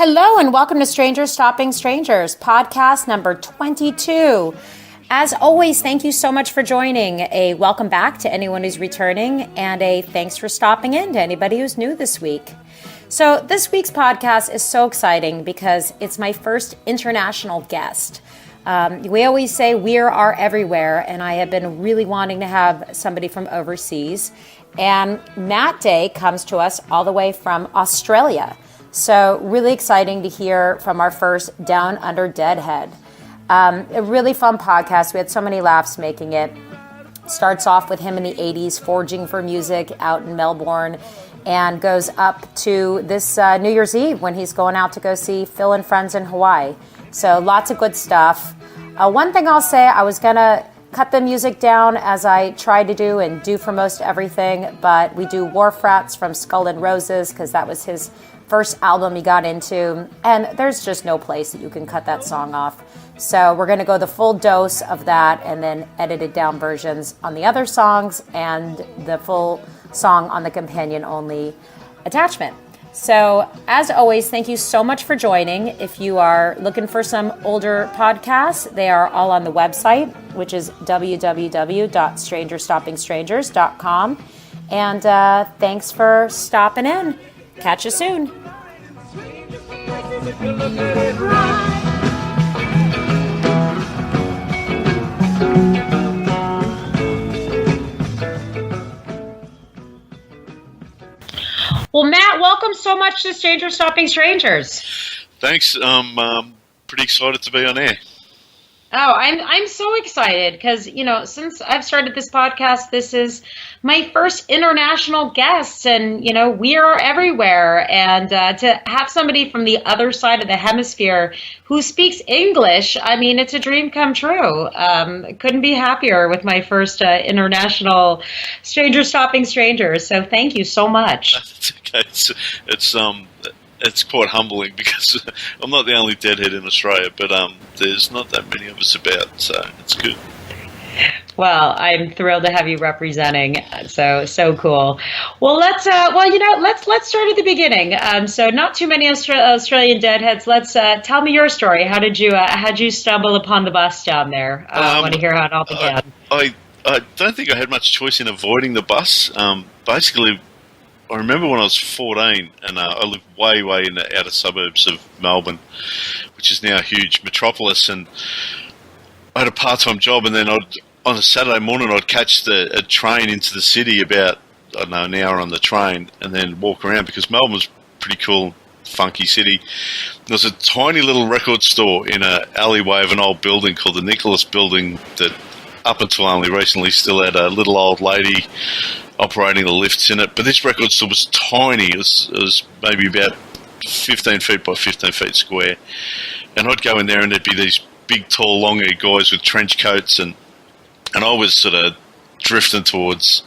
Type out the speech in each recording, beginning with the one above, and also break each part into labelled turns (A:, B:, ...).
A: Hello and welcome to Strangers Stopping Strangers, podcast number 22. As always, thank you so much for joining. A welcome back to anyone who's returning, and a thanks for stopping in to anybody who's new this week. So this week's podcast is so exciting because it's my first international guest. We always say we are everywhere, and I have been really wanting to have somebody from overseas. And Matt Day comes to us all the way from Australia. So really exciting to hear from our first Down Under Deadhead. A really fun podcast. We had so many laughs making it. Starts off with him in the 80s forging for music out in Melbourne and goes up to this New Year's Eve when he's going out to go see Phil and Friends in Hawaii. So lots of good stuff. One thing I'll say, I was going to cut the music down as I try to do and do for most everything, but we do Wharf Rats from Skull and Roses because that was his first album he got into, and there's just no place that you can cut that song off. So we're going to go the full dose of that and then edited down versions on the other songs and the full song on the companion-only attachment. So as always, thank you so much for joining. If you are looking for some older podcasts, they are all on the website, which is www.strangerstoppingstrangers.com. And thanks for stopping in. Catch you soon. Well, Matt, welcome so much to Strangers Stopping Strangers.
B: Thanks. I'm pretty excited to be on air.
A: Oh, I'm so excited because, since I've started this podcast, this is my first international guest, and, we are everywhere. And to have somebody from the other side of the hemisphere who speaks English, I mean, it's a dream come true. Couldn't be happier with my first international Stranger Stopping Strangers. So thank you so much.
B: That's okay. It's quite humbling because I'm not the only Deadhead in Australia, but there's not that many of us about, so it's good.
A: Well, I'm thrilled to have you representing. So cool. Well, let's start at the beginning. So not too many Australian Deadheads. Let's tell me your story. How did you stumble upon the bus down there? I want to hear how it all began.
B: I don't think I had much choice in avoiding the bus. Basically, I remember when I was 14, and I lived way in the outer suburbs of Melbourne, which is now a huge metropolis, and I had a part-time job, and then on a Saturday morning I'd catch a train into the city about, an hour on the train, and then walk around, because Melbourne was a pretty cool, funky city. There was a tiny little record store in an alleyway of an old building called the Nicholas Building that up until only recently still had a little old lady operating the lifts in it, but this record store was tiny. It was maybe about 15 feet by 15 feet square, and I'd go in there and there'd be these big, tall, long-haired guys with trench coats, and I was sort of drifting towards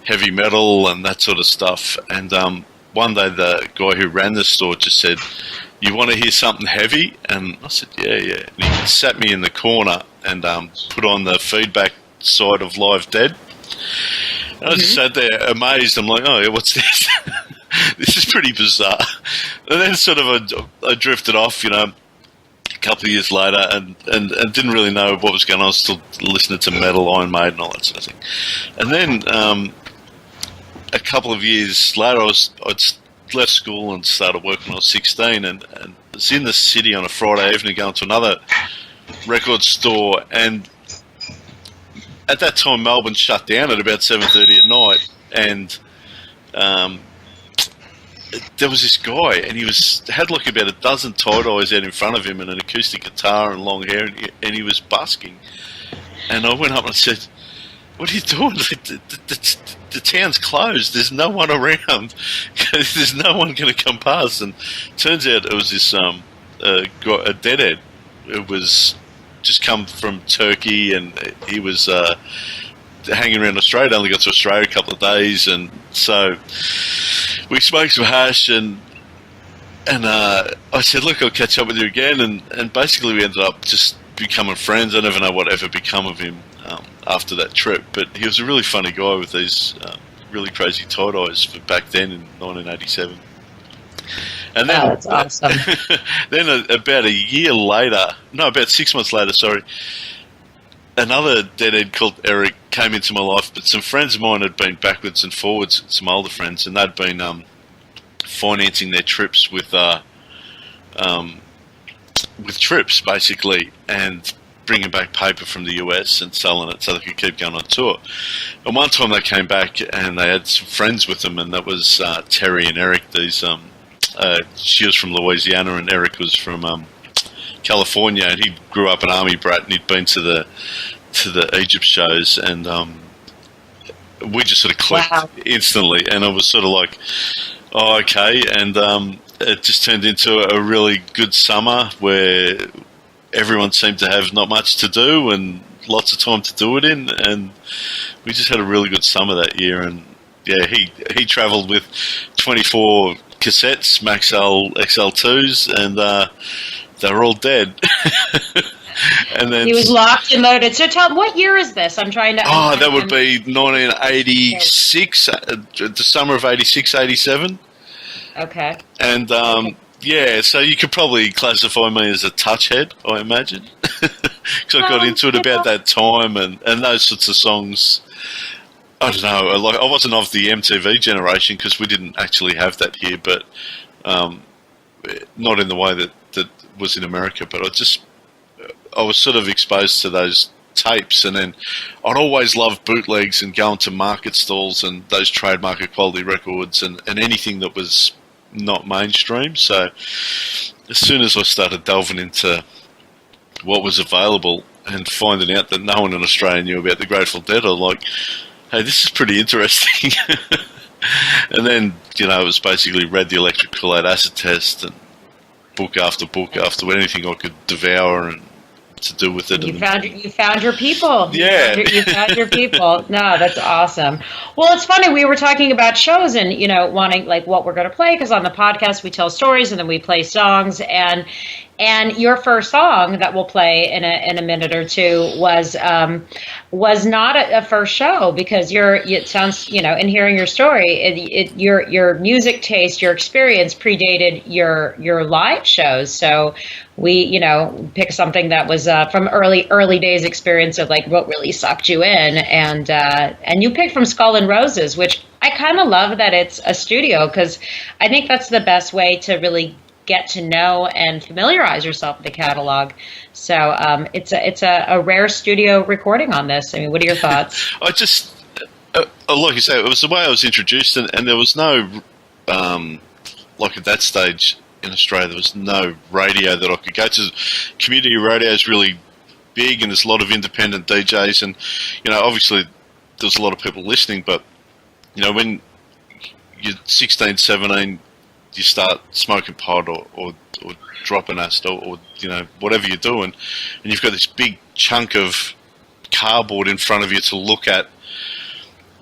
B: heavy metal and that sort of stuff. And one day the guy who ran the store just said, "You want to hear something heavy?" And I said, yeah. And he sat me in the corner and put on the feedback side of Live Dead. And I just sat there amazed. I'm like, oh, yeah, what's this? This is pretty bizarre. And then sort of I drifted off, a couple of years later and didn't really know what was going on. I was still listening to metal, Iron Maiden, and all that sort of thing. And then a couple of years later, I'd left school and started working when I was 16 and was in the city on a Friday evening going to another record store, and at that time Melbourne shut down at about 7:30 at night, and there was this guy, and he had like about a dozen tie-dyes out in front of him and an acoustic guitar and long hair, and he was busking. And I went up and I said, "What are you doing? The town's closed. There's no one around. There's no one going to come past." And turns out it was this a Deadhead. It was just come from Turkey, and he was hanging around Australia. Only got to Australia a couple of days, and so we smoked some hash, and I said, "Look, I'll catch up with you again." And basically we ended up just becoming friends. I never know what ever become of him after that trip, but he was a really funny guy with these really crazy tie-dyes for back then in 1987. And
A: Wow,
B: then,
A: that's awesome.
B: then about a year later, no, about 6 months later, sorry, another Deadhead called Eric came into my life, but some friends of mine had been backwards and forwards, some older friends, and they'd been financing their trips with trips, basically, and bringing back paper from the US and selling it so they could keep going on tour. And one time they came back and they had some friends with them, and that was Terry and Eric. These she was from Louisiana and Eric was from California, and he grew up an army brat and he'd been to the Egypt shows, and we just sort of clicked instantly, and I was sort of like, oh, okay, and it just turned into a really good summer where everyone seemed to have not much to do and lots of time to do it in, and we just had a really good summer that year. And yeah, he travelled with 24 cassettes, Maxell XL2s, and they were all dead. And then
A: he was locked and loaded. So tell me, what year is this? I'm trying to...
B: that would be 1986, the summer of 86, 87.
A: Okay.
B: And yeah, so you could probably classify me as a touch head, I imagine, because I got into it about that time, and those sorts of songs. I don't know, like I wasn't of the MTV generation because we didn't actually have that here, but not in the way that was in America. But I was sort of exposed to those tapes, and then I'd always loved bootlegs and going to market stalls and those trade market quality records and anything that was not mainstream. So as soon as I started delving into what was available and finding out that no one in Australia knew about the Grateful Dead, I was like, hey, this is pretty interesting. And then, it was basically read the Electric Kool-Aid acid test and book after book after anything I could devour and to do with it.
A: You found your people.
B: Yeah.
A: You found your people. No, that's awesome. Well, it's funny. We were talking about shows and, wanting like what we're going to play, because on the podcast we tell stories and then we play songs, and your first song that we'll play in a minute or two was not a first show, because it sounds, in hearing your story, your music taste, your experience predated your live shows. So we, pick something that was from early days experience of like what really sucked you in, and you picked from Skull and Roses, which I kind of love that it's a studio, because I think that's the best way to really get to know and familiarize yourself with the catalog. So it's a rare studio recording on this. I mean, what are your thoughts?
B: I just, like you say, it was the way I was introduced, and there was no, like at that stage in Australia, there was no radio that I could go to. Community radio is really big, and there's a lot of independent DJs, and, obviously there's a lot of people listening, but, when you're 16, 17, you start smoking pot or dropping acid or whatever you're doing, and you've got this big chunk of cardboard in front of you to look at.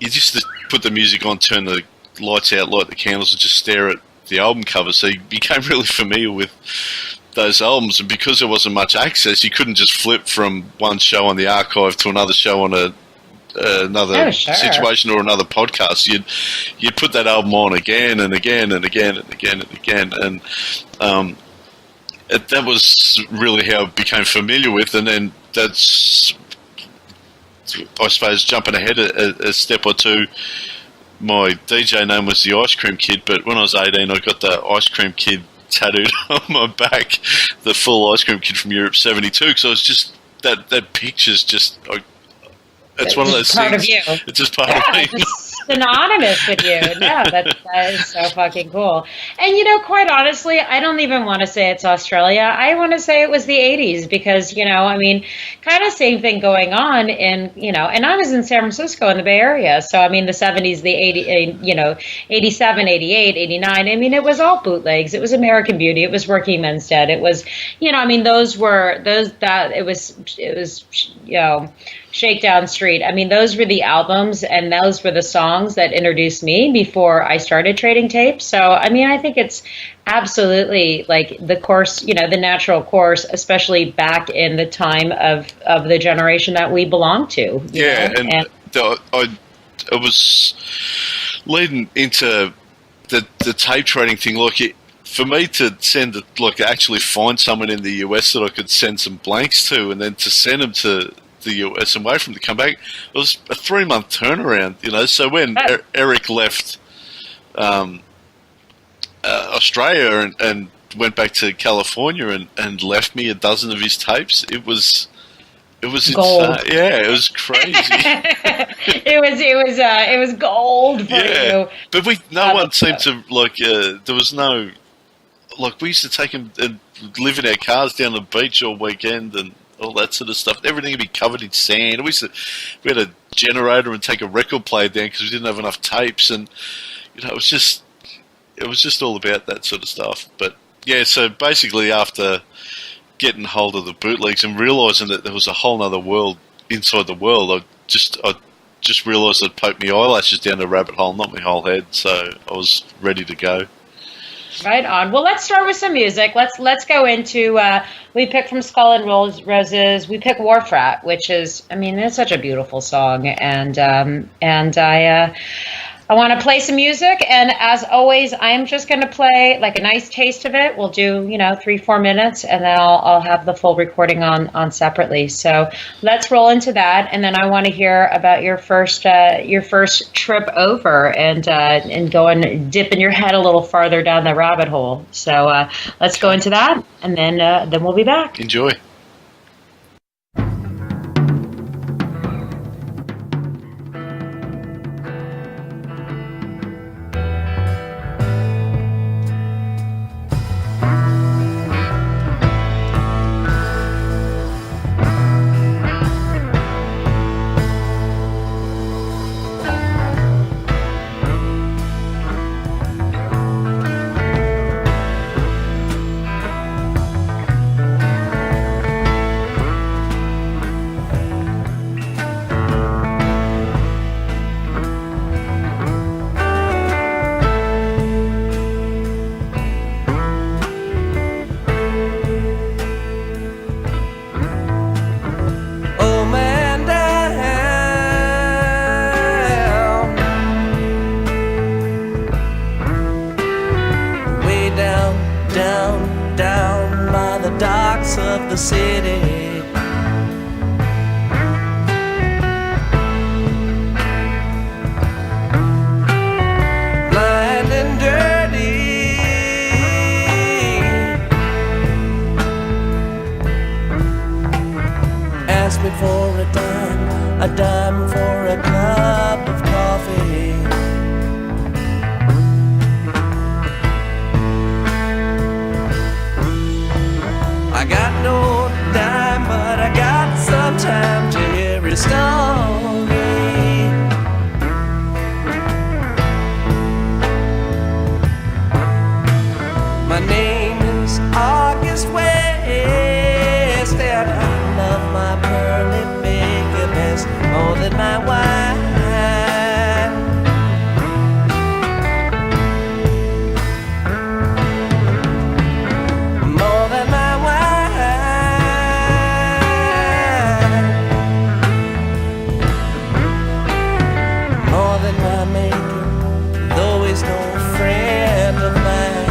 B: You just put the music on, turn the lights out, light the candles, and just stare at the album cover. So you became really familiar with those albums, and because there wasn't much access, you couldn't just flip from one show on the archive to another show on another situation or another podcast. You'd put that album on again and again and again and again and again, and that was really how I became familiar with. And then that's, I suppose, jumping ahead a step or two, my DJ name was the Ice Cream Kid, but when I was 18 I got the Ice Cream Kid tattooed on my back, the full Ice Cream Kid from Europe 72, because I was just, that picture's just, it's one of those
A: part
B: things.
A: Of you.
B: It's just part of me.
A: It's synonymous with you. No, that is so fucking cool. And quite honestly, I don't even want to say it's Australia. I want to say it was the 80s, because kind of same thing going on in, and I was in San Francisco in the Bay Area. So the 70s, the 87, 88, 89. It was all bootlegs. It was American Beauty. It was Working Men's Dead. It was, it was Shakedown Street. Those were the albums and those were the songs that introduced me before I started trading tapes. So, I think it's absolutely like the course, the natural course, especially back in the time of the generation that we belong to.
B: And I was leading into the tape trading thing. Like, for me to send actually find someone in the US that I could send some blanks to, and then to send them to the US and wait for them to come back, it was a 3-month turnaround. So when Eric left Australia and went back to California and left me a dozen of his tapes, it was
A: gold.
B: Insane. Yeah, it was crazy.
A: it was gold for you.
B: But no one seemed to there was no we used to take him and live in our cars down the beach all weekend and all that sort of stuff. Everything would be covered in sand. We had a generator and take a record player down because we didn't have enough tapes, and it was just all about that sort of stuff. But yeah, so basically after getting hold of the bootlegs and realising that there was a whole other world inside the world, I just realised I'd poked my eyelashes down the rabbit hole, not my whole head. So I was ready to go.
A: Right on. Well, let's start with some music. Let's go into. We picked from Skull and Roses. We picked Wharf Rat, which is, it's such a beautiful song, and I want to play some music, and as always, I'm just going to play like a nice taste of it. We'll do 3-4 minutes, and then I'll have the full recording on separately. So let's roll into that, and then I want to hear about your first trip over and go and dipping your head a little farther down the rabbit hole. So let's go into that, and then we'll be back.
B: Enjoy.
C: the city. Blind and dirty, ask me for a dime for a cup of coffee. I got no dime, but I got some time to hear a story. My name is August West, and I love my pearly bigness more than my wine. More than my more than my making, though he's no friend of mine.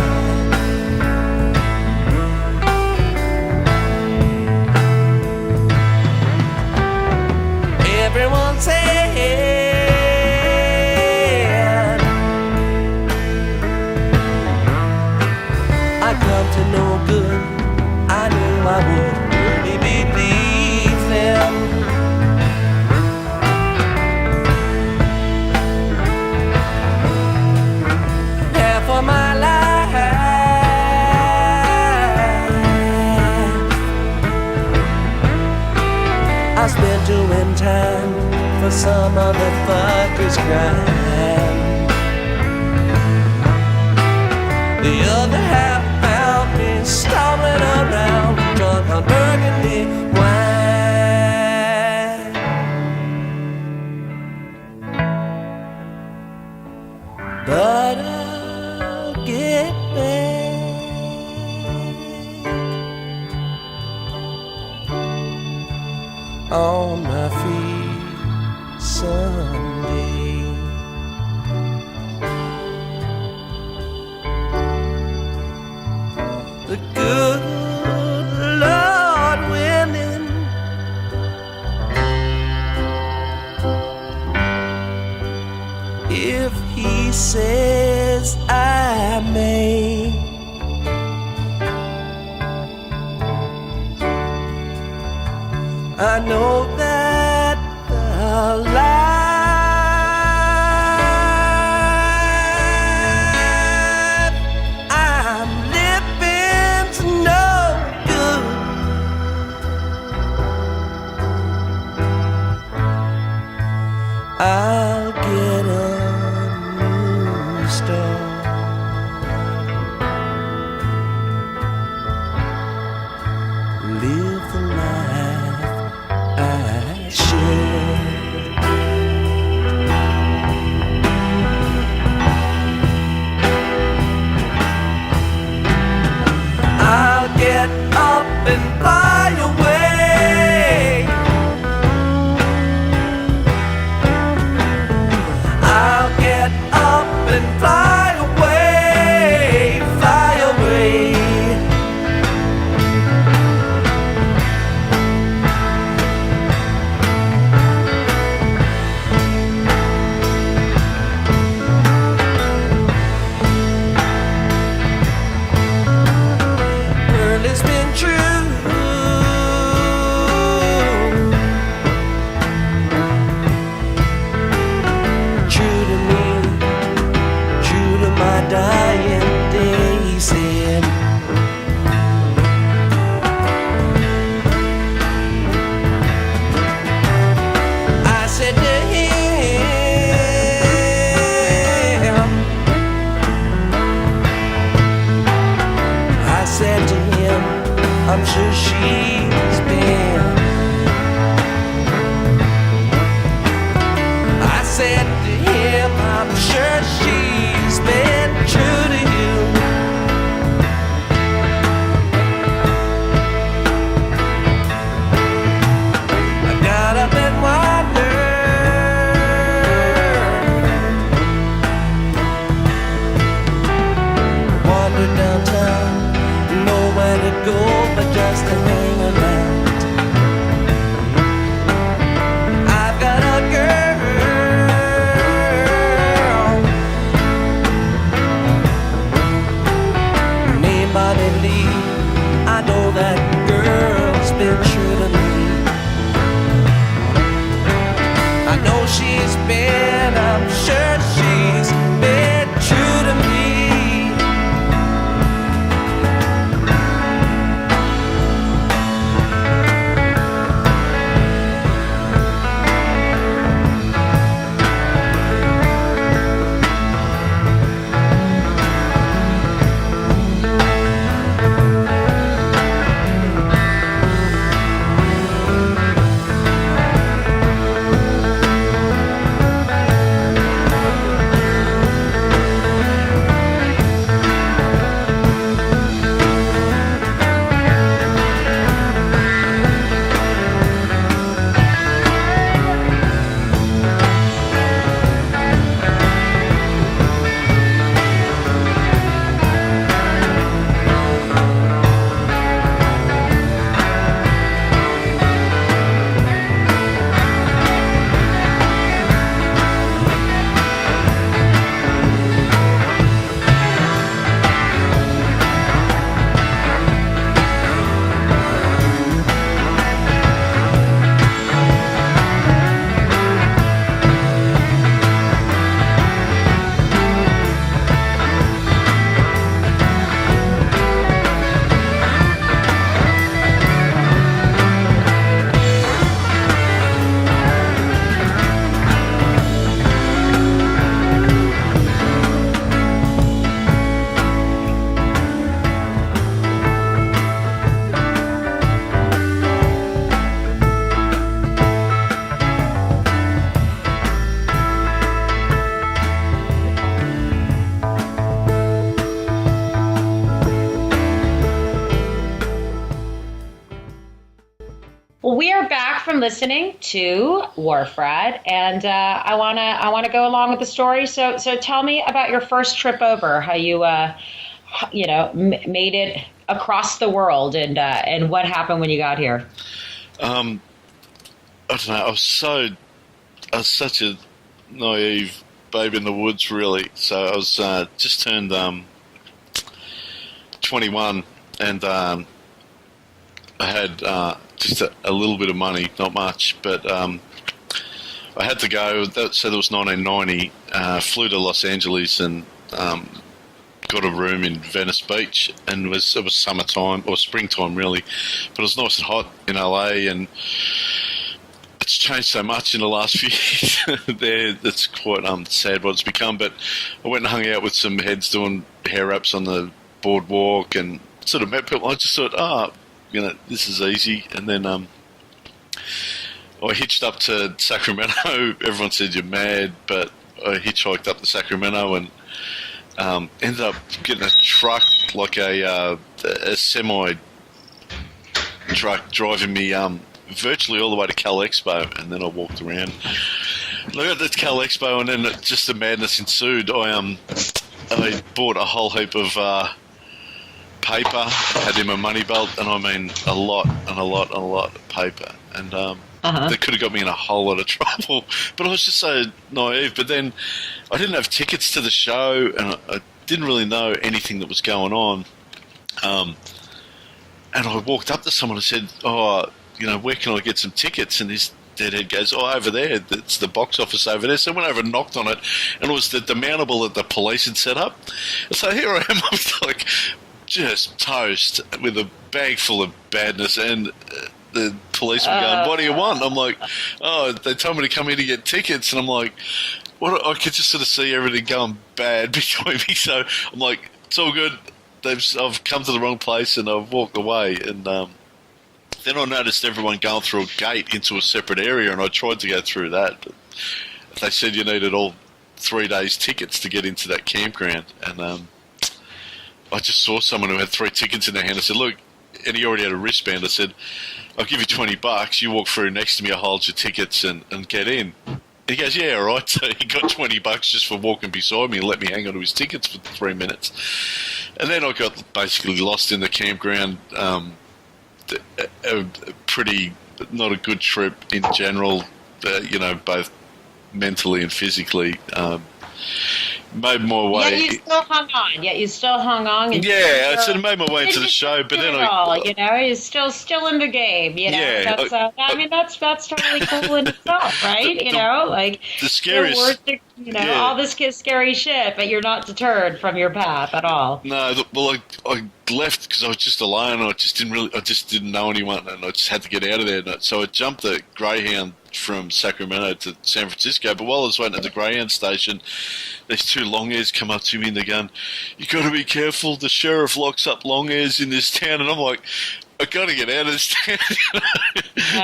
C: Everyone said I'd come to no good. I knew I would really believe them. For my life, I spent doing time for some other fucker's crime. The other half found me stalling around, drunk on burgundy wine. But get back on my feet someday. I know that the life I'm living's no good. I'll get a new start. Live the life I should. I'll get up and fly away. I'll get up and fly away, fly away. It's been true, true to me, true to my dying day, he said. I said to him, I said to him, I'm sure she's been. I said to him, I'm sure she's been true to you. I got up and wandered downtown, nowhere to go but just to hang around. I've got a girl named Bonnie Lee. I know that girl's been true to me. I know she's been, I'm sure she's been true to me.
A: Well, we are back from listening to Wharf Rat, and I wanna go along with the story. So tell me about your first trip over, how you made it across the world, and what happened when you got here.
B: I don't know. I was such a naive babe in the woods, really. So I was just turned 21, and I had just a little bit of money, not much, but I had to go. So that was 1990. Flew to Los Angeles and got a room in Venice Beach, and it was summertime or springtime really, but it was nice and hot in LA, and it's changed so much in the last few years. There, it's quite sad what it's become. But I went and hung out with some heads doing hair wraps on the boardwalk, and sort of met people. I just thought, this is easy, and then I hitched up to Sacramento. Everyone said you're mad, but I hitchhiked up to Sacramento and ended up getting a truck, like a semi truck, driving me virtually all the way to Cal Expo, and then I walked around. I got to Cal Expo, and then just the madness ensued. I bought a whole heap of paper, had in my money belt, and I mean a lot of paper, and that could have got me in a whole lot of trouble. But I was just so naive. But then I didn't have tickets to the show, and I didn't really know anything that was going on. And I walked up to someone and said, where can I get some tickets? And this Deadhead goes, over there, it's the box office over there. So I went over and knocked on it, and it was the demountable that the police had set up. And so here I am, I was like just toast with a bag full of badness, and the policeman going, what do you want? I'm like, they told me to come here to get tickets, and I'm like, what? I could just sort of see everything going bad between me, so I'm like, it's all good. I've come to the wrong place, and I've walked away, and then I noticed everyone going through a gate into a separate area, and I tried to go through that, but they said you needed all 3 days tickets to get into that campground, and I just saw someone who had 3 tickets in their hand. I said, look, and he already had a wristband. I said, I'll give you $20. You walk through next to me, I'll hold your tickets and get in. And he goes, yeah, all right. So he got $20 just for walking beside me and let me hang on to his tickets for 3 minutes. And then I got basically lost in the campground. A pretty, not a good trip in general, both mentally and physically. Made my way.
A: Yet you still hung on. And
B: I sort of made my way into the show, but then
A: you're still in the game.
B: Yeah,
A: that's totally cool in itself, right?
B: The scariest.
A: All this scary shit, but you're not deterred from your path at all.
B: No, well, I left because I was just alone. I just didn't know anyone, and I just had to get out of there. So I jumped the Greyhound from Sacramento to San Francisco. But while I was waiting at the Greyhound station, these 2 long-hairs come up to me and they're going, you got to be careful, the sheriff locks up long-hairs in this town. And I'm like, I got to get out of this town.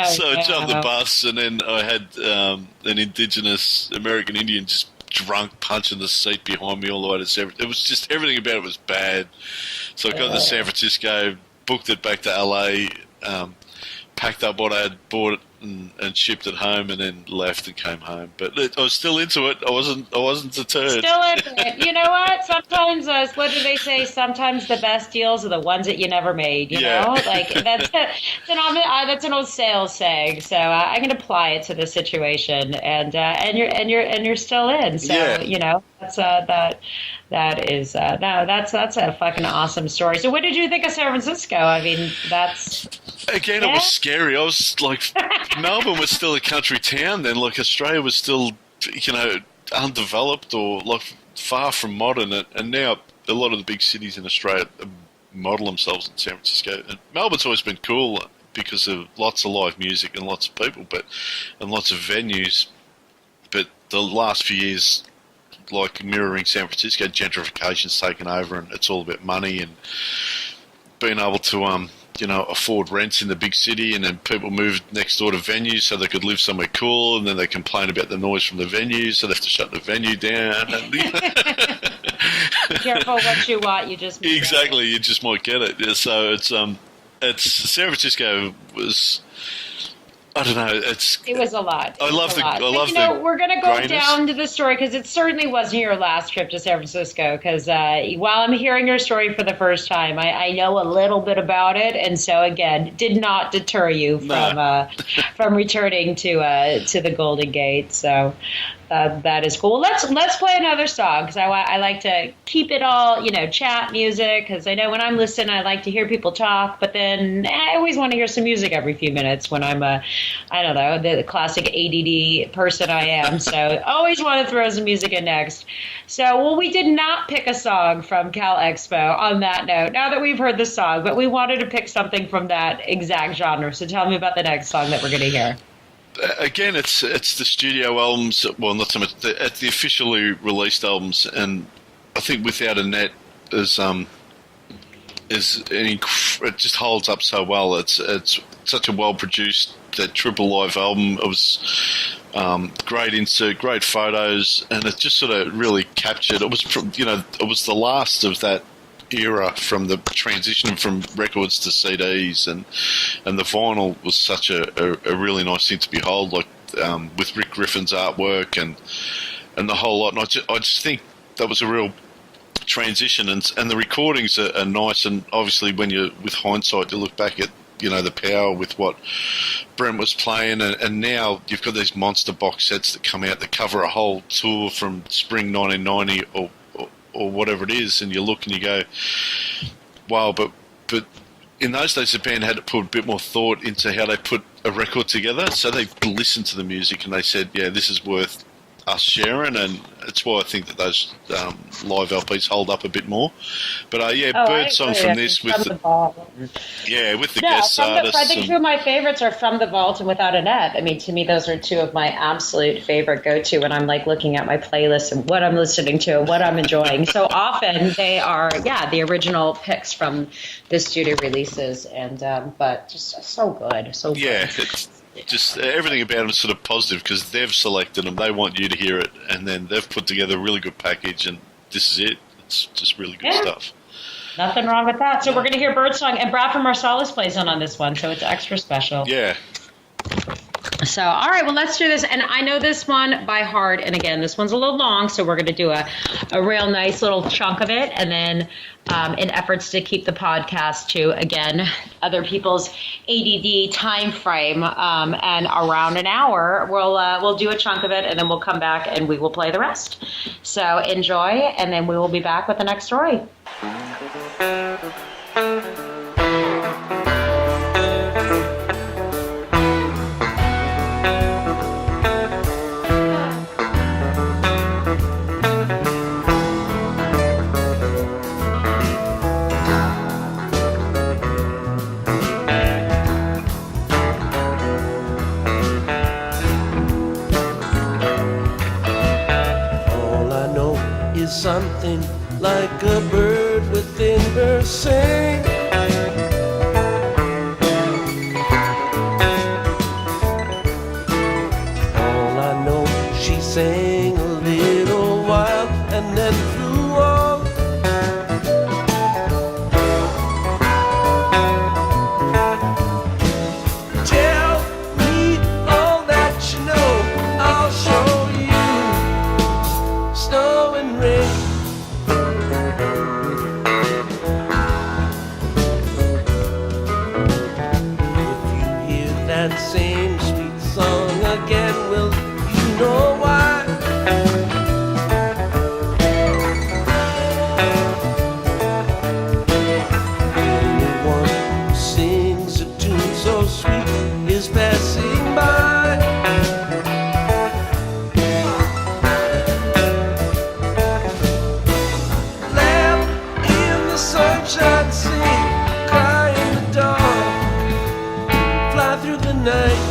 B: So I jumped the bus, and then I had an indigenous American Indian just drunk punching the seat behind me all the way to San Francisco. It was just, everything about it was bad. So I got to San Francisco, booked it back to LA, packed up what I had bought and shipped it home, and then left and came home. But I was still into it. I wasn't deterred. Still
A: into it. You know what? Sometimes, what do they say? Sometimes the best deals are the ones that you never made. You know, like that's an old sales saying. So I can apply it to the situation, and you're still in. So that's that's a fucking awesome story. So what did you think of San Francisco? I mean,
B: it was scary. I was like, Melbourne was still a country town then. Like Australia was still, undeveloped or like far from modern. And now a lot of the big cities in Australia model themselves in San Francisco. And Melbourne's always been cool because of lots of live music and lots of people, and lots of venues. But the last few years, like mirroring San Francisco, gentrification's taken over, and it's all about money and being able to afford rents in the big city, and then people moved next door to venues so they could live somewhere cool, and then they complain about the noise from the venues, so they have to shut the venue down.
A: Careful what you want, you just
B: exactly, you just might get it. Yeah, so it's San Francisco was, I don't know. It
A: was a lot.
B: I love
A: we're going to go
B: grayness
A: down to the story because it certainly wasn't your last trip to San Francisco. Because while I'm hearing your story for the first time, I know a little bit about it, and so again, did not deter you from returning to the Golden Gate. So That is cool. Let's play another song because I like to keep it all, chat music, because I know when I'm listening, I like to hear people talk, but then I always want to hear some music every few minutes when I'm I don't know, the classic ADD person I am. So always want to throw some music in next. So, we did not pick a song from Cal Expo on that note, now that we've heard the song, but we wanted to pick something from that exact genre. So tell me about the next song that we're going to hear.
B: Again, it's the studio albums. Well, not so much at the officially released albums, and I think Without a Net it just holds up so well. It's such a well produced triple live album. It was great insert, great photos, and it just sort of really captured. It was it was the last of that era from the transition from records to CDs, and the vinyl was such a really nice thing to behold, like with Rick Griffin's artwork and the whole lot. And I just think that was a real transition, and the recordings are nice. And obviously, when you with hindsight, you look back at the power with what Brent was playing, and now you've got these monster box sets that come out that cover a whole tour from spring 1990 or whatever it is, and you look and you go, wow, but in those days the band had to put a bit more thought into how they put a record together, so they listened to the music and they said, yeah, this is worth us sharing, and it's why I think that those live LPs hold up a bit more. But Birdsong from this with the
A: Vault.
B: With the guest artists.
A: I think two of my favorites are From the Vault and Without a Net. I mean, to me, those are two of my absolute favorite go-to when I'm like looking at my playlist and what I'm listening to and what I'm enjoying. So often they are, the original picks from the studio releases, and but just so good, so good.
B: Yeah. Just everything about them is sort of positive because they've selected them. They want you to hear it, and then they've put together a really good package, and this is it. It's just really good stuff.
A: Nothing wrong with that. So we're going to hear Birdsong, and Bradford Marsalis plays on this one, so it's extra special.
B: Yeah.
A: So, all right, well, let's do this. And I know this one by heart. And again, this one's a little long, so we're going to do a real nice little chunk of it. And then in efforts to keep the podcast to, again, other people's ADD time frame, and around an hour, we'll do a chunk of it, and then we'll come back and we will play the rest. So enjoy, and then we will be back with the next story.
C: Something like a bird within her sing. All I know, she sang a little while and then flew off. Tell me all that you know, I'll show you snow and rain. That same sweet song again, will you know why? Anyone who sings a tune so sweet is passing by. Laugh in the sunshine, sing, cry in the dark, fly through the night.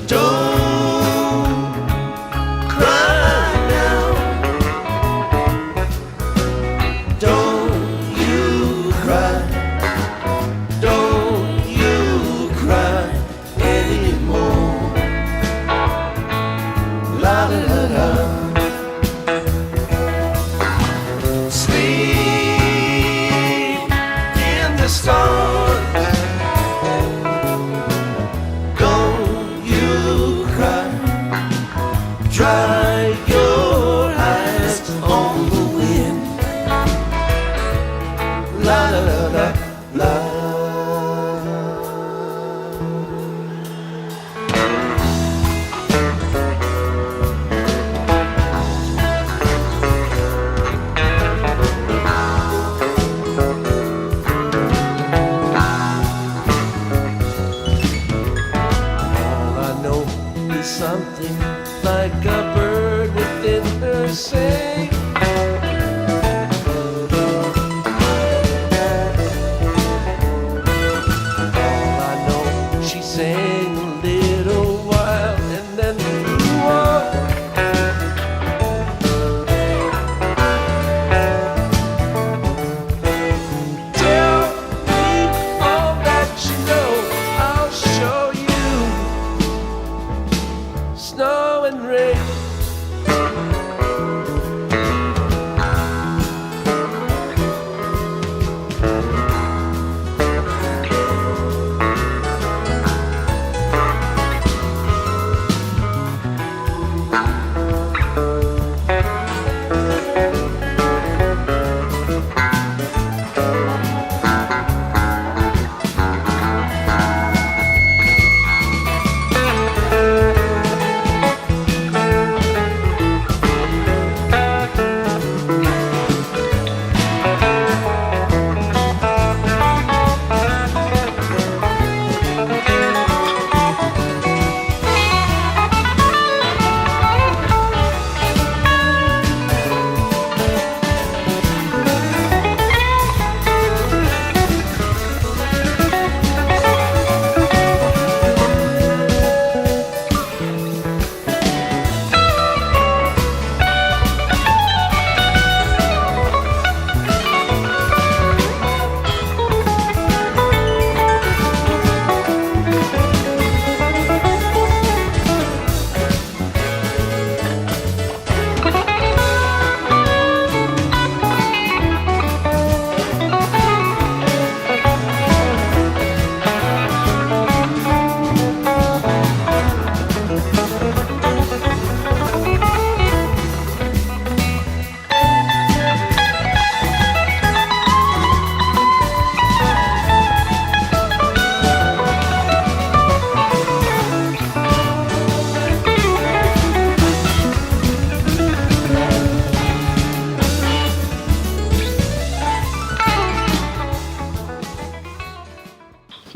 C: Don't cry now. Don't you cry. Don't you cry anymore. La la la la. Sleep in the stars. Don't you cry. Dry your eyes on the wind. La la la la la.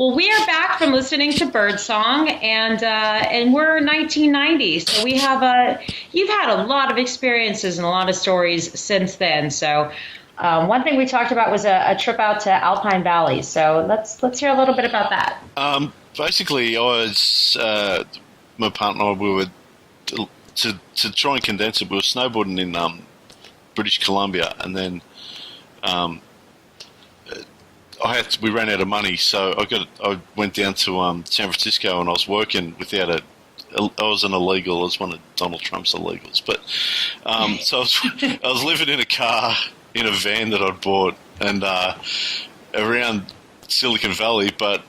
A: Well, we are back from listening to Birdsong, and we're 1990, so we have you've had a lot of experiences and a lot of stories since then. So one thing we talked about was a trip out to Alpine Valley. So let's hear a little bit about that.
B: Basically, my partner, we were to try and condense it. We were snowboarding in British Columbia, and then we ran out of money, so I went down to San Francisco, and I was working without I was an illegal. I was one of Donald Trump's illegals, but so I was living in a car in a van that I'd bought, and around Silicon Valley. But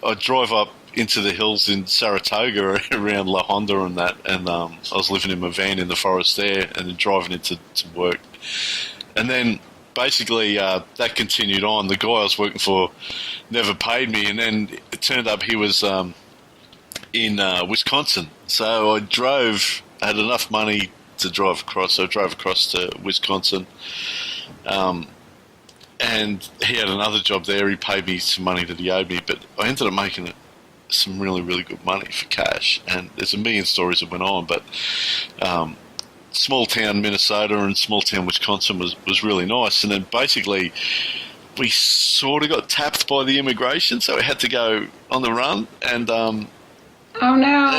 B: I'd drive up into the hills in Saratoga around La Honda and that, and I was living in my van in the forest there, and then driving into work, and then. Basically, that continued on. The guy I was working for never paid me, and then it turned up he was in Wisconsin. So I had enough money to drive across, so I drove across to Wisconsin. And he had another job there. He paid me some money that he owed me, but I ended up making some really, really good money for cash. And there's a million stories that went on, but small town Minnesota and small town Wisconsin was really nice. And then basically we sort of got tapped by the immigration, so we had to go on the run. And
A: oh no.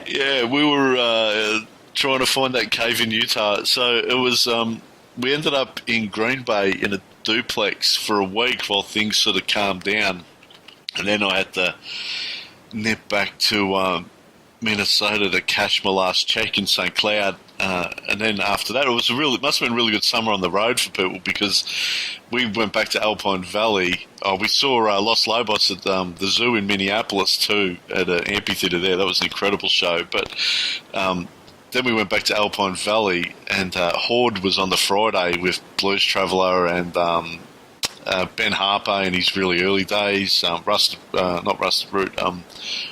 B: yeah, we were trying to find that cave in Utah. So it was we ended up in Green Bay in a duplex for a week while things sort of calmed down, and then I had to nip back to Minnesota to cash my last check in St. Cloud, and then after that, it must have been a really good summer on the road for people, because we went back to Alpine Valley. We saw Los Lobos at the zoo in Minneapolis too, at an amphitheater there. That was an incredible show. But then we went back to Alpine Valley, and Horde was on the Friday with Blues Traveller and Ben Harper in his really early days, not Rusted Root,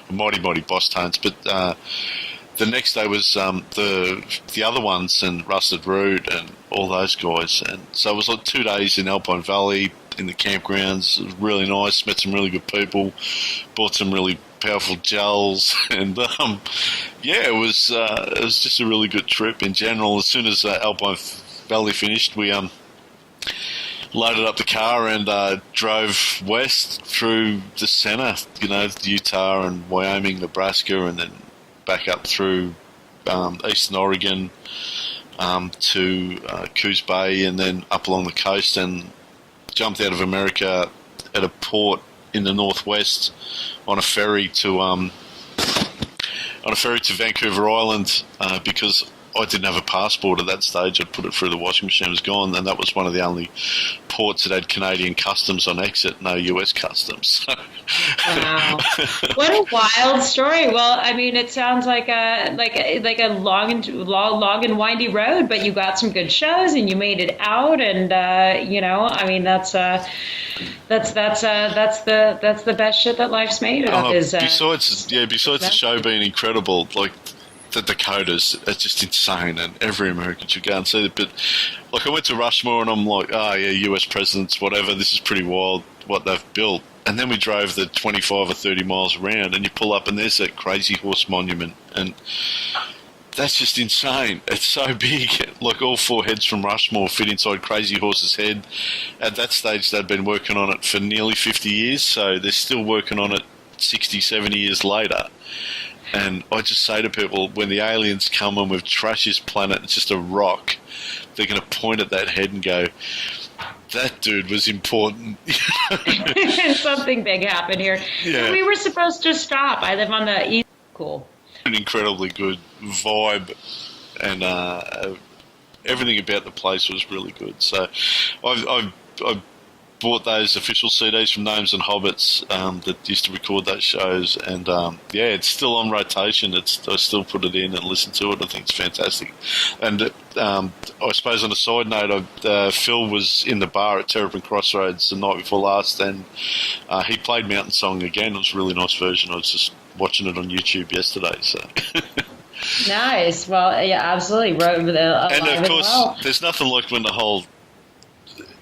B: Mighty Mighty Boss Tones, but the next day was the other ones, and Rusted Root and all those guys. And so it was like 2 days in Alpine Valley in the campgrounds. It was really nice, met some really good people, bought some really powerful gels, and yeah, it was just a really good trip in general. As soon as Alpine Valley finished, we loaded up the car and drove west through the center, Utah and Wyoming, Nebraska, and then back up through eastern Oregon to Coos Bay, and then up along the coast, and jumped out of America at a port in the northwest on a ferry to Vancouver Island, because I didn't have a passport at that stage. I'd put it through the washing machine, it was gone, and that was one of the only ports that had Canadian customs on exit, no US customs.
A: Wow. What a wild story. Well, I mean, it sounds like a long and windy road, but you got some good shows and you made it out, and I mean, that's the best shit that life's made of.
B: Besides the show being incredible, like the Dakotas are just insane, and every American should go and see it. But like, I went to Rushmore and I'm like, oh yeah, US presidents, whatever, this is pretty wild what they've built. And then we drove the 25 or 30 miles around, and you pull up and there's that Crazy Horse monument, and that's just insane. It's so big. Like, all four heads from Rushmore fit inside Crazy Horse's head. At that stage, they'd been working on it for nearly 50 years, so they're still working on it 60, 70 years later. And I just say to people, when the aliens come and we've trashed this planet, it's just a rock, they're going to point at that head and go, that dude was important.
A: Something big happened here.
B: Yeah.
A: We were supposed to stop. I live on the east. Cool.
B: An incredibly good vibe, and everything about the place was really good. So I bought those official CDs from Gnomes and Hobbits that used to record those shows, and yeah, it's still on rotation. I still put it in and listen to it. I think it's fantastic. And I suppose on a side note, Phil was in the bar at Terrapin Crossroads the night before last, and he played Mountain Song again. It was a really nice version. I was just watching it on YouTube yesterday. So.
A: Nice. Well, yeah, absolutely.
B: And of course, there's nothing like when the whole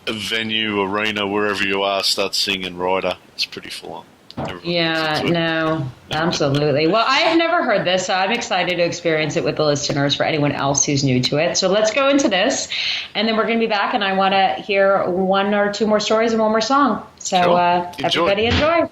B: a venue, arena, wherever you are, start singing Rider, it's pretty full on.
D: Yeah, no, absolutely. Well, I have never heard this, so I'm excited to experience it with the listeners for anyone else who's new to it. So let's go into this, and then we're going to be back, and I want to hear one or two more stories and one more song. So
B: Sure.
D: everybody enjoy.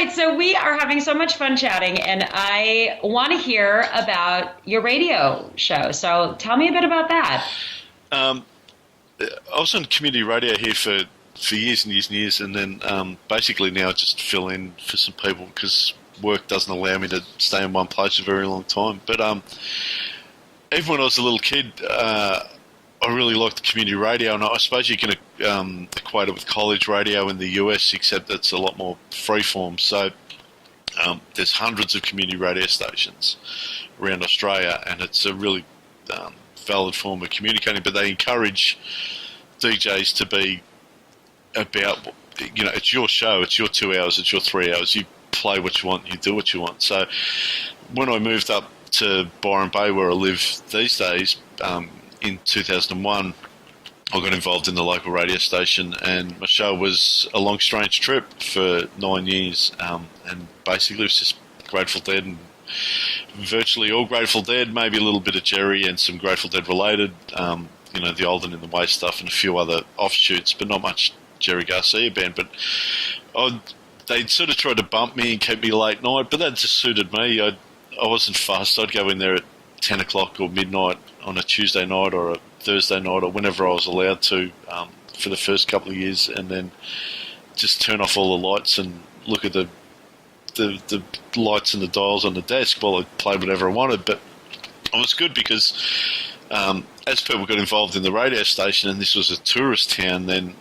D: right, so we are having so much fun chatting, and I want to hear about your radio show. So tell me a bit about that.
B: I was on community radio here for years and years and years, and then basically now I just fill in for some people because work doesn't allow me to stay in one place a very long time. But even when I was a little kid, I really liked the community radio, and I suppose you can equate it with college radio in the US, except it's a lot more freeform. So there's hundreds of community radio stations around Australia, and it's a really valid form of communicating, but they encourage DJs to be about, it's your show, it's your 2 hours, it's your 3 hours, you play what you want, you do what you want. So when I moved up to Byron Bay, where I live these days, in 2001, I got involved in the local radio station, and my show was A Long Strange Trip for 9 years, and basically it was just Grateful Dead and virtually all Grateful Dead, maybe a little bit of Jerry and some Grateful Dead related, the Old and in the Way stuff and a few other offshoots, but not much Jerry Garcia band. But they'd sort of tried to bump me and keep me late night, but that just suited me. I wasn't fussed. I'd go in there at 10 o'clock or midnight on a Tuesday night or a Thursday night or whenever I was allowed to for the first couple of years, and then just turn off all the lights and look at the lights and the dials on the desk while I played whatever I wanted. But it was good because as people got involved in the radio station, and this was a tourist town, then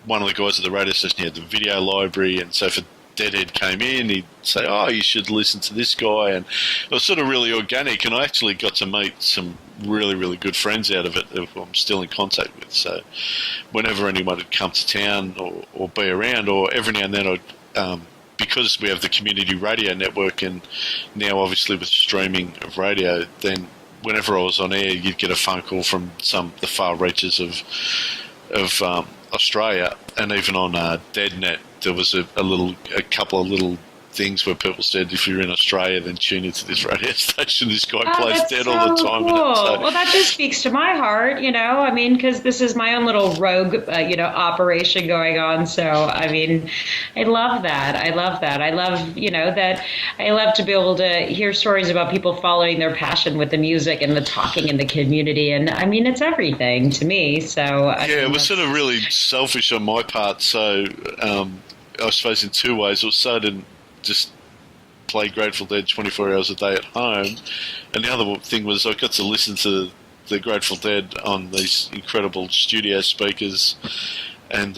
B: one of the guys at the radio station had the video library, and so if Deadhead came in, he'd say, "Oh, you should listen to this guy," and it was sort of really organic, and I actually got to meet some really, really good friends out of it who I'm still in contact with. So whenever anyone would come to town or be around, or every now and then I'd, because we have the community radio network, and now obviously with streaming of radio, then whenever I was on air, you'd get a phone call from the far reaches of Australia, and even on Deadnet, there was a couple of little things where people said, if you're in Australia, then tune into this radio station. This guy plays Dead all the time.
D: Cool.
B: So,
D: well, that just speaks to my heart, because this is my own little rogue, operation going on. So, I love that. I love, that I love to be able to hear stories about people following their passion with the music and the talking in the community. And it's everything to me. So,
B: it was sort of really selfish on my part. So, I suppose in two ways. It was so I didn't just play Grateful Dead 24 hours a day at home, and the other thing was I got to listen to the Grateful Dead on these incredible studio speakers, and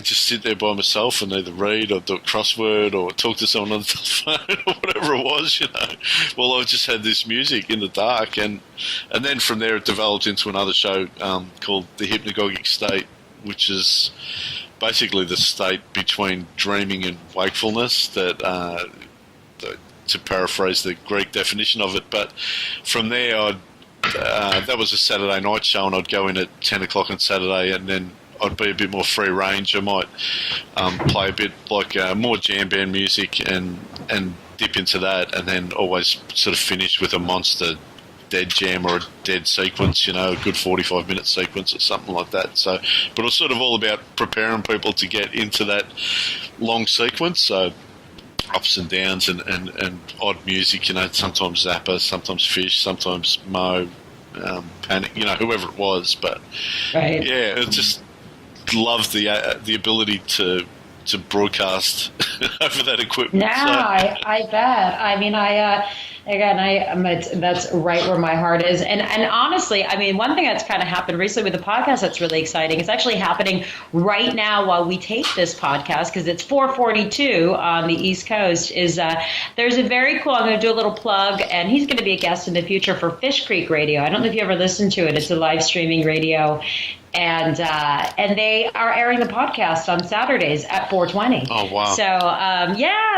B: just sit there by myself and either read or do a crossword or talk to someone on the telephone or whatever it was, Well, I just had this music in the dark, and then from there it developed into another show called The Hypnagogic State, which is basically the state between dreaming and wakefulness, that to paraphrase the Greek definition of it. But from there, that was a Saturday night show, and I'd go in at 10 o'clock on Saturday, and then I'd be a bit more free range. I might play a bit like more jam band music and dip into that, and then always sort of finish with a monster Dead jam or a Dead sequence, a good 45-minute sequence or something like that. So, but it was sort of all about preparing people to get into that long sequence. So ups and downs and odd music, sometimes Zappa, sometimes Fish, sometimes Mo, Panic, whoever it was. But
D: right.
B: Yeah, it just loved the ability to broadcast over that equipment.
D: Yeah, so. I bet. That's right where my heart is. And honestly, one thing that's kind of happened recently with the podcast that's really exciting, it's actually happening right now while we tape this podcast, because it's 4:42 on the East Coast, is there's a very cool, I'm going to do a little plug, and he's going to be a guest in the future for Fish Creek Radio. I don't know if you ever listened to it. It's a live streaming radio. And they are airing the podcast on Saturdays at 4:20.
B: Oh wow!
D: So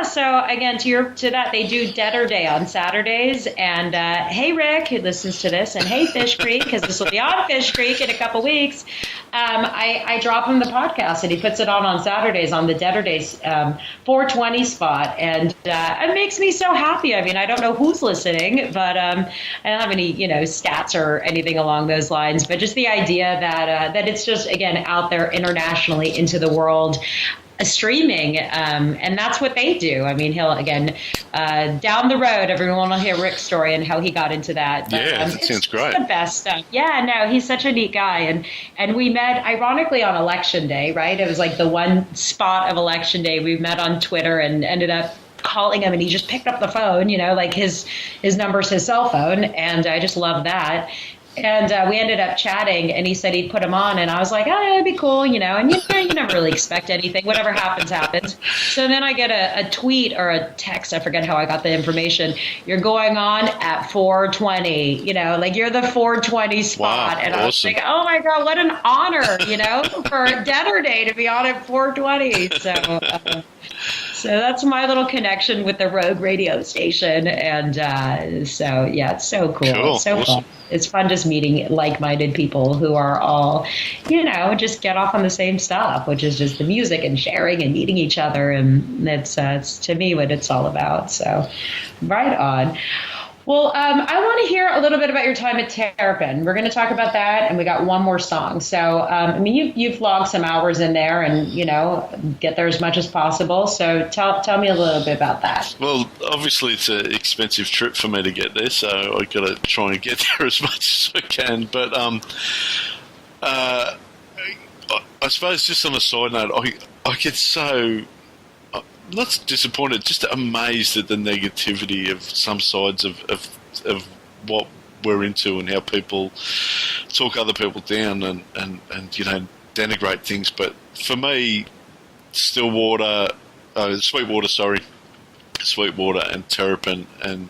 D: So again, to that, they do Deader Day on Saturdays. And hey, Rick, who listens to this, and hey, Fish Creek, because this will be on Fish Creek in a couple weeks. I drop him the podcast, and he puts it on Saturdays on the Deader Days 4:20 spot, and it makes me so happy. I don't know who's listening, but I don't have any stats or anything along those lines. But just the idea that it's just, again, out there internationally into the world. streaming, and that's what they do. I mean, he'll again down the road, everyone will hear Rick's story and how he got into that. But,
B: Yeah, that sounds great.
D: The best stuff. Yeah, no, he's such a neat guy, and we met ironically on election day, right? It was like the one spot of election day. We met on Twitter and ended up calling him, and he just picked up the phone, like his number's his cell phone, and I just love that. And we ended up chatting, and he said he'd put him on, and I was like, oh, that'd be cool, and you never really expect anything. Whatever happens, happens. So then I get a tweet or a text, I forget how I got the information. You're going on at 4:20, like you're the 4:20 spot.
B: Wow,
D: and
B: awesome.
D: I was like, oh my God, what an honor, for Deadhead Day to be on at 4:20. So that's my little connection with the Rogue radio station. And so, yeah, it's so cool.
B: Cool.
D: It's so
B: Awesome.
D: fun. It's fun just meeting like-minded people who are all, just get off on the same stuff, which is just the music and sharing and meeting each other. And it's to me what it's all about. So right on. Well, I want to hear a little bit about your time at Terrapin. We're going to talk about that, and we got one more song. So, you've logged some hours in there, and get there as much as possible. So, tell me a little bit about that.
B: Well, obviously it's an expensive trip for me to get there, so I got to try and get there as much as I can. But I suppose just on a side note, I get so. Not disappointed, just amazed at the negativity of some sides of what we're into and how people talk other people down and denigrate things. But for me, Sweetwater and Terrapin and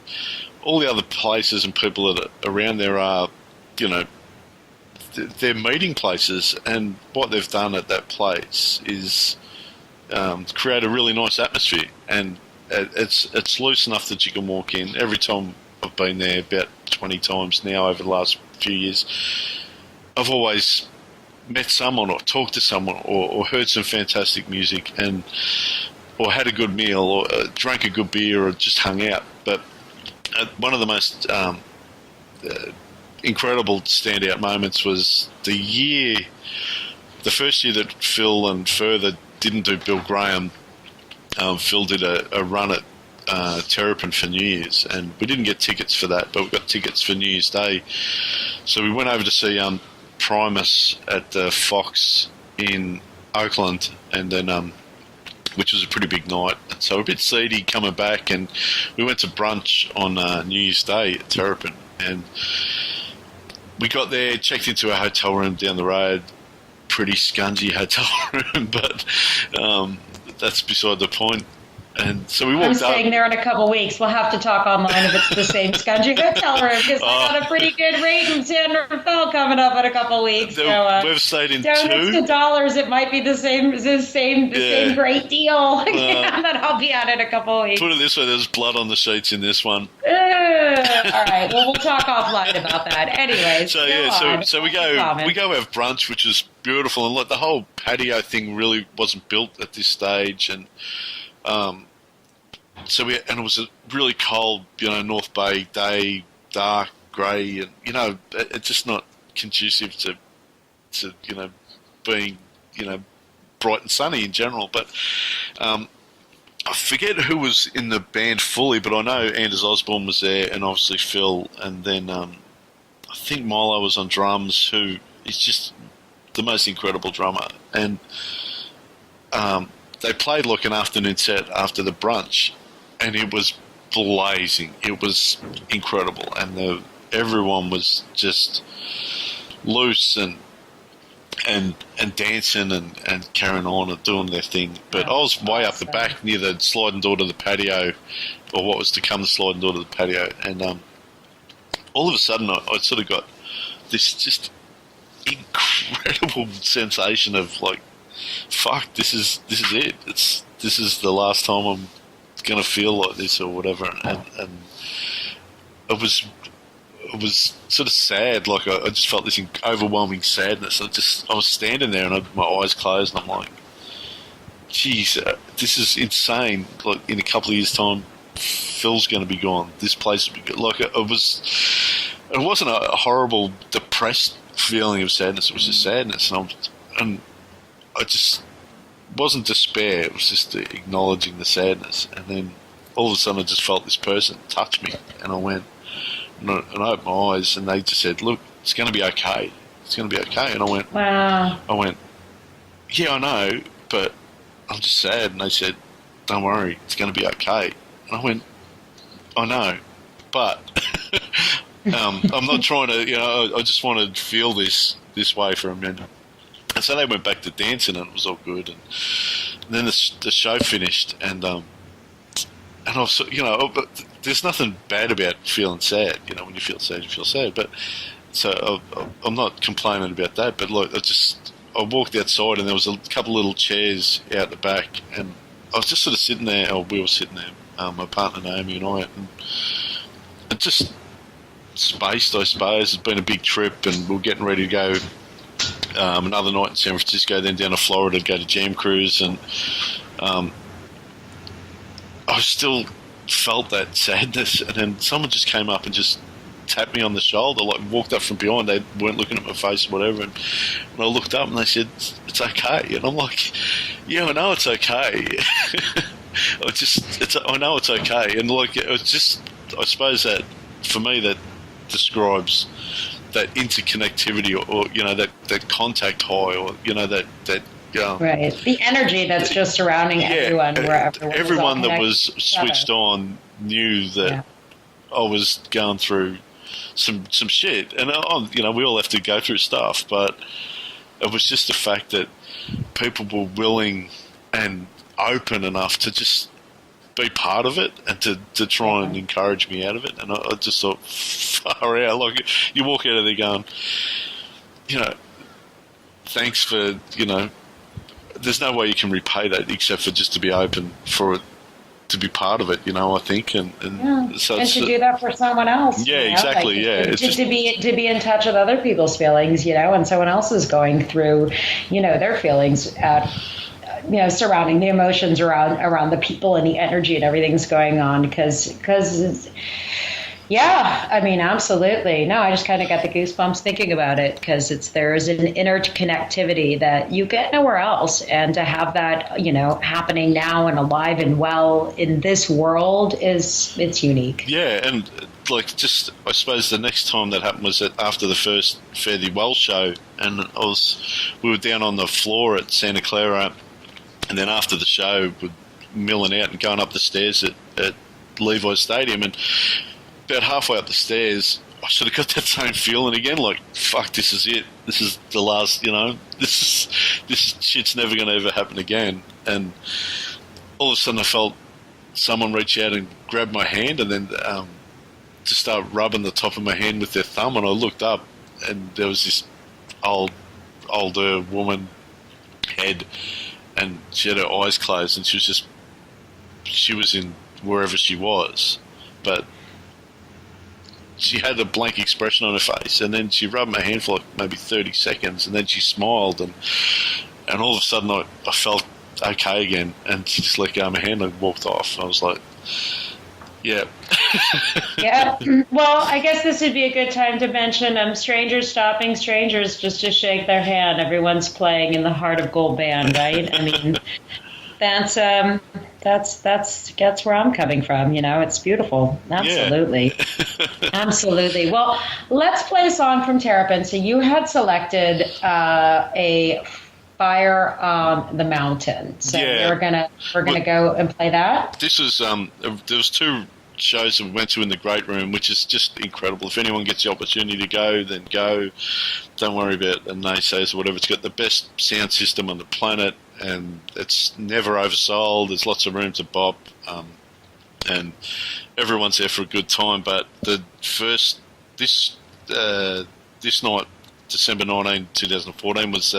B: all the other places and people that are around there are, they're meeting places, and what they've done at that place is create a really nice atmosphere, and it's loose enough that you can walk in. Every time I've been there, about 20 times now over the last few years, I've always met someone or talked to someone or heard some fantastic music or had a good meal or drank a good beer or just hung out. But one of the most incredible standout moments was the first year that Phil and Furthur didn't do Bill Graham. Phil did a run at Terrapin for New Year's, and we didn't get tickets for that, but we got tickets for New Year's Day. So we went over to see Primus at the Fox in Oakland, and then which was a pretty big night. So a bit seedy coming back, and we went to brunch on New Year's Day at Terrapin, and we got there, checked into a hotel room down the road. Pretty scungy hotel room, but that's beside the point. And so we walked
D: I'm staying
B: up.
D: there in a couple weeks. We'll have to talk online if it's the same scungy hotel room, because I got a pretty good rate in San Rafael coming up in a couple weeks. So
B: we've stayed in
D: donuts
B: two.
D: to dollars. It might be the same great deal that I'll be at in a couple weeks.
B: Put it this way: there's blood on the sheets in this one.
D: All right. Well, we'll talk offline about that. Anyway.
B: So we go have brunch, which is beautiful, and like the whole patio thing really wasn't built at this stage, and it was a really cold, North Bay day, dark, grey, and it's just not conducive to being bright and sunny in general. But I forget who was in the band fully, but I know Anders Osborne was there, and obviously Phil, and then I think Milo was on drums, who is just the most incredible drummer, and they played like an afternoon set after the brunch, and it was blazing. It was incredible, and everyone was just loose and dancing and carrying on and doing their thing. But I was way up the back near the sliding door to the patio, or what was to come the sliding door to the patio, and all of a sudden I sort of got this just incredible sensation of like, fuck, this is it. This is the last time I'm gonna feel like this or whatever, and it was sort of sad. Like I just felt this overwhelming sadness. I was standing there and I had my eyes closed, and I'm like, geez, this is insane. Like in a couple of years' time, Phil's going to be gone. This place will be good. Like it wasn't a horrible, depressed feeling of sadness. It was just sadness, and I just wasn't despair. It was just acknowledging the sadness. And then all of a sudden, I just felt this person touch me, and I went, and I opened my eyes, and they just said, "Look, it's going to be okay. It's going to be okay." And I went,
D: Wow.
B: "Yeah, I know, but I'm just sad." And they said, "Don't worry, it's going to be okay." And I went, "I know, but I'm not trying to, I just want to feel this way for a minute." And so they went back to dancing, and it was all good. And then the show finished, and I was, but there's nothing bad about feeling sad. When you feel sad, you feel sad. But so I'm not complaining about that. But look, I walked outside, and there was a couple of little chairs out the back, and I was just sort of sitting there, or we were sitting there, my partner Naomi and I, and it just spaced, I suppose. It's been a big trip, and we're getting ready to go another night in San Francisco, then down to Florida to go to Jam Cruise, and I still felt that sadness, and then someone just came up and just tapped me on the shoulder, like walked up from behind. They weren't looking at my face or whatever, and when I looked up, and they said, "It's okay," and I'm like, "Yeah, I know it's okay." I know it's okay, and like it was just, I suppose that for me that describes that interconnectivity, or that contact high, or that.
D: Right. The energy that's just surrounding everyone, wherever
B: everyone that was switched on knew that I was going through some shit, and we all have to go through stuff, but it was just the fact that people were willing and open enough to just be part of it, and to try and encourage me out of it. And I just thought, far out. Like, you walk out of there going, thanks for, there's no way you can repay that except for just to be open for it, to be part of it, I think. And so
D: and to do that for someone else.
B: Yeah, exactly.
D: Like,
B: It's
D: just to be in touch with other people's feelings, and someone else is going through, their feelings surrounding the emotions around the people and the energy and everything's going on, because yeah, I mean, absolutely. No, I just kind of got the goosebumps thinking about it, because there's an interconnectivity that you get nowhere else, and to have that, happening now and alive and well in this world it's unique.
B: Yeah, and like, just, I suppose the next time that happened was after the first Fare Thee Well show, and we were down on the floor at Santa Clara, and then after the show, we're milling out and going up the stairs at Levi's Stadium, and about halfway up the stairs, I sort of got that same feeling again, like, fuck, this is it. This is the last, this shit's never going to ever happen again. And all of a sudden I felt someone reach out and grab my hand, and then just start rubbing the top of my hand with their thumb, and I looked up, and there was this older woman head, and she had her eyes closed, and she was in wherever she was, but she had a blank expression on her face, and then she rubbed my hand for like maybe 30 seconds, and then she smiled, and all of a sudden I felt okay again, and she just let go of my hand and walked off. I was like, yeah.
D: Yeah. Well, I guess this would be a good time to mention strangers stopping strangers just to shake their hand. Everyone's playing in the Heart of Gold band, right? I mean, that's where I'm coming from. It's beautiful. Absolutely.
B: Yeah.
D: Absolutely. Well, let's play a song from Terrapin. So you had selected a Fire on the Mountain. So we're gonna go and play that.
B: This was there was two shows that we went to in the Great Room, which is just incredible. If anyone gets the opportunity to go, then go. Don't worry about the naysays or whatever. It's got the best sound system on the planet, and it's never oversold. There's lots of room to bop, and everyone's there for a good time. But this night, December 19, 2014, was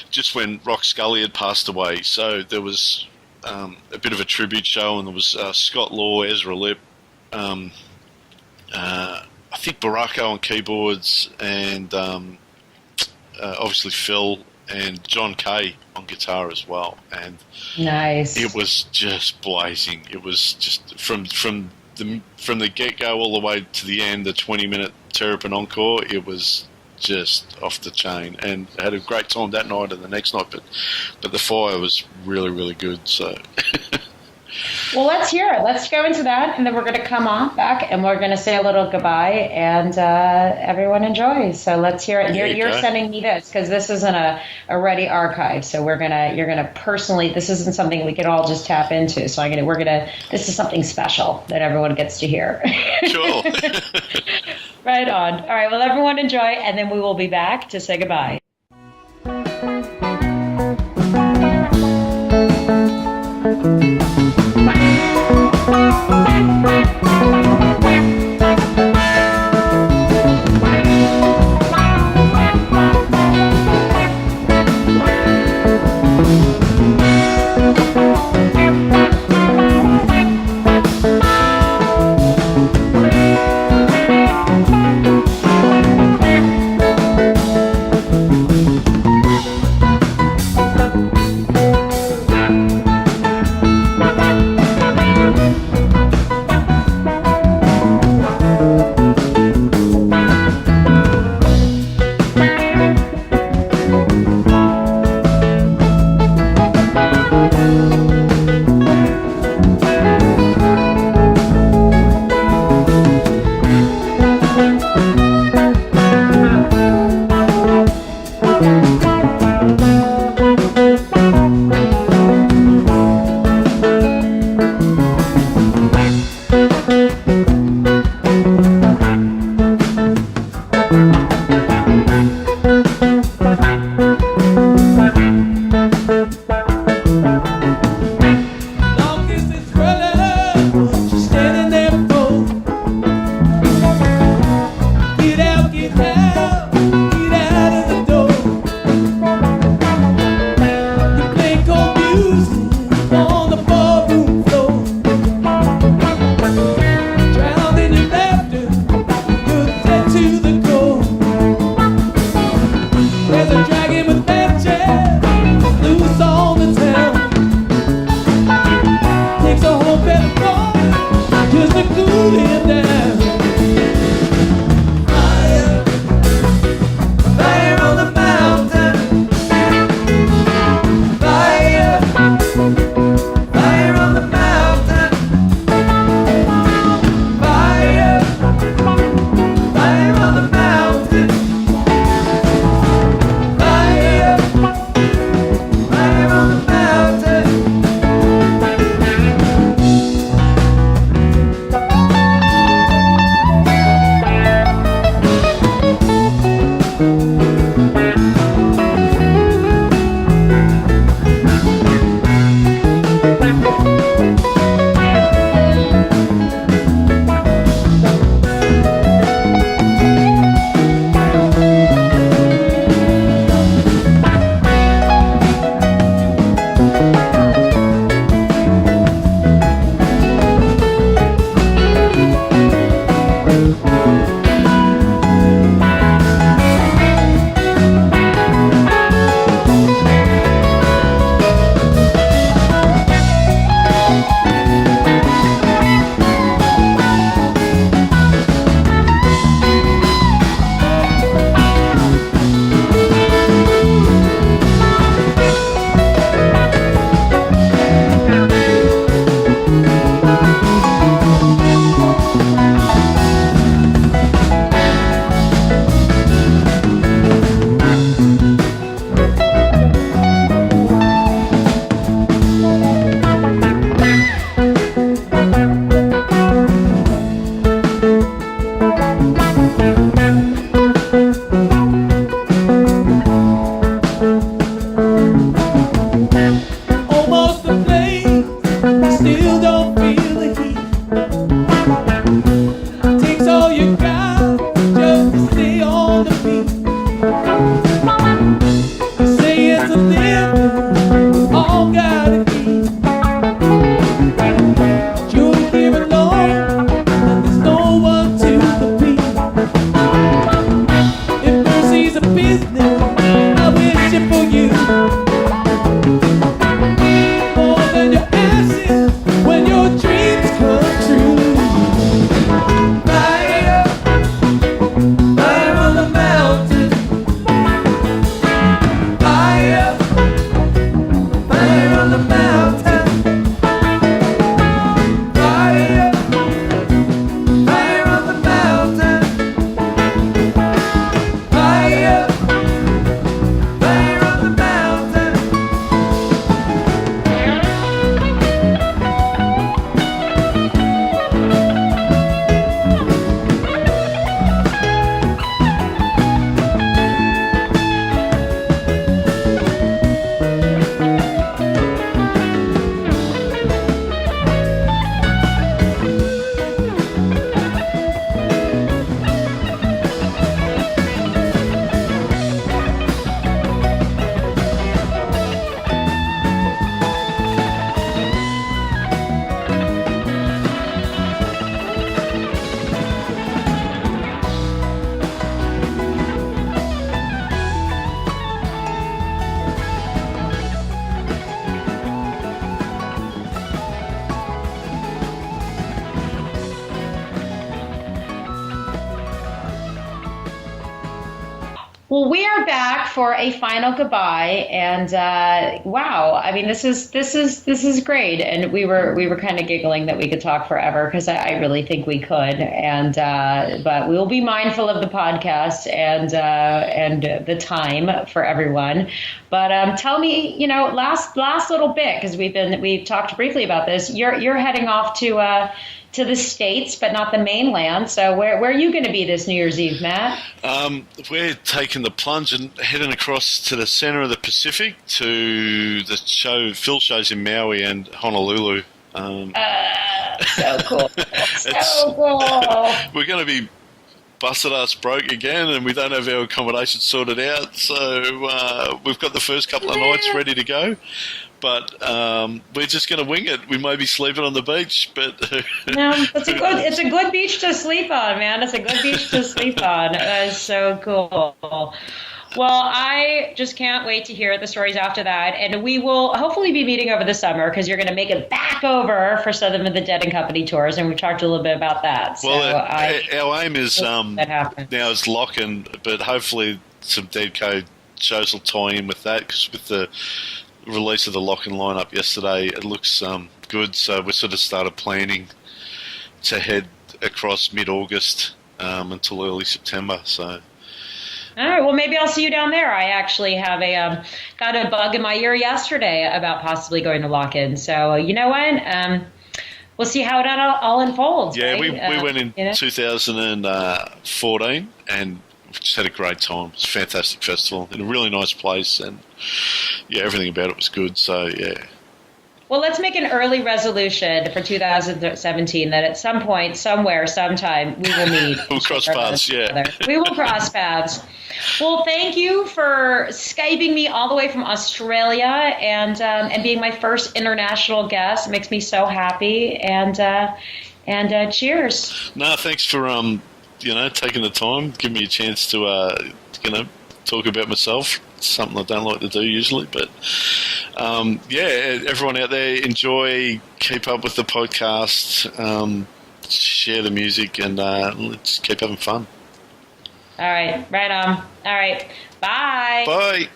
B: just when Rock Scully had passed away. So there was a bit of a tribute show, and there was Scott Law, Ezra Lipp, I think Baracco on keyboards, and obviously Phil and John Kay on guitar as well. And
D: nice.
B: It was just blazing. It was just from the get-go all the way to the end, the 20-minute Terrapin encore. It was just off the chain, and had a great time that night and the next night. But the fire was really, really good. So.
D: Well, let's hear it. Let's go into that, and then we're going to come on back, and we're going to say a little goodbye, and everyone enjoys. So let's hear it. You're sending me this because this isn't a ready archive. So you're gonna personally. This isn't something we can all just tap into. So This is something special that everyone gets to hear.
B: Sure.
D: Right on. All right. Well, everyone enjoy, and then we will be back to say goodbye. Well, we are back for a final goodbye, and wow! I mean, this is great. And we were kind of giggling that we could talk forever because I really think we could. And but we will be mindful of the podcast and the time for everyone. But tell me, last little bit because we've talked briefly about this. You're heading off to the States, but not the mainland. So where are you going to be this New Year's Eve, Matt?
B: We're taking the plunge and heading across to the centre of the Pacific to the Phil shows in Maui and Honolulu.
D: So cool. So cool.
B: We're going to be busted ass broke again, and we don't have our accommodation sorted out. So we've got the first couple of nights ready to go. But we're just going to wing it. We may be sleeping on the beach, but
D: no, it's a good beach to sleep on, man. It's a good beach to sleep on. That's so cool. Well, I just can't wait to hear the stories after that, and we will hopefully be meeting over the summer because you're going to make it back over for some of the Dead and Company tours, and we've talked a little bit about that. So
B: well, our aim is now is Lock-in, but hopefully some Dead Code shows will tie in with that because with the release of the Lock-in lineup yesterday, it looks good. So we sort of started planning to head across mid-August until early September. So.
D: All right. Well, maybe I'll see you down there. I actually have got a bug in my ear yesterday about possibly going to Lock-in. So you know what? We'll see how it all unfolds.
B: Yeah,
D: right?
B: we went in 2014 and we just had a great time. It was a fantastic festival in a really nice place, and yeah, everything about it was good. So yeah.
D: Well, let's make an early resolution for 2017 that at some point, somewhere, sometime, we will meet.
B: We'll cross paths, yeah.
D: We will cross paths. Well, thank you for Skyping me all the way from Australia and being my first international guest. It makes me so happy. And cheers.
B: No, thanks for taking the time, giving me a chance to talk about myself. It's something I don't like to do usually, but everyone out there, enjoy, keep up with the podcast, share the music, and let's keep having fun.
D: All right, right on. All right, bye.
B: Bye.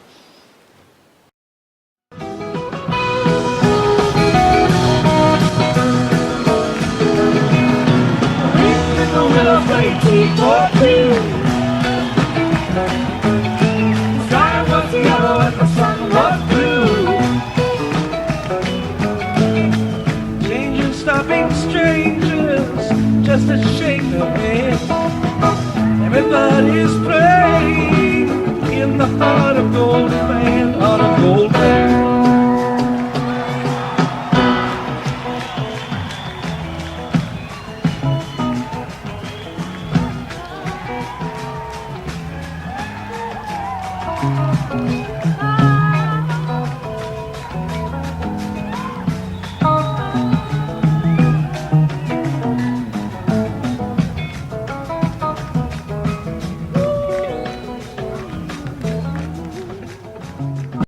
C: Changing, stopping strangers, just a shake of hands. Everybody's praying in the heart of golden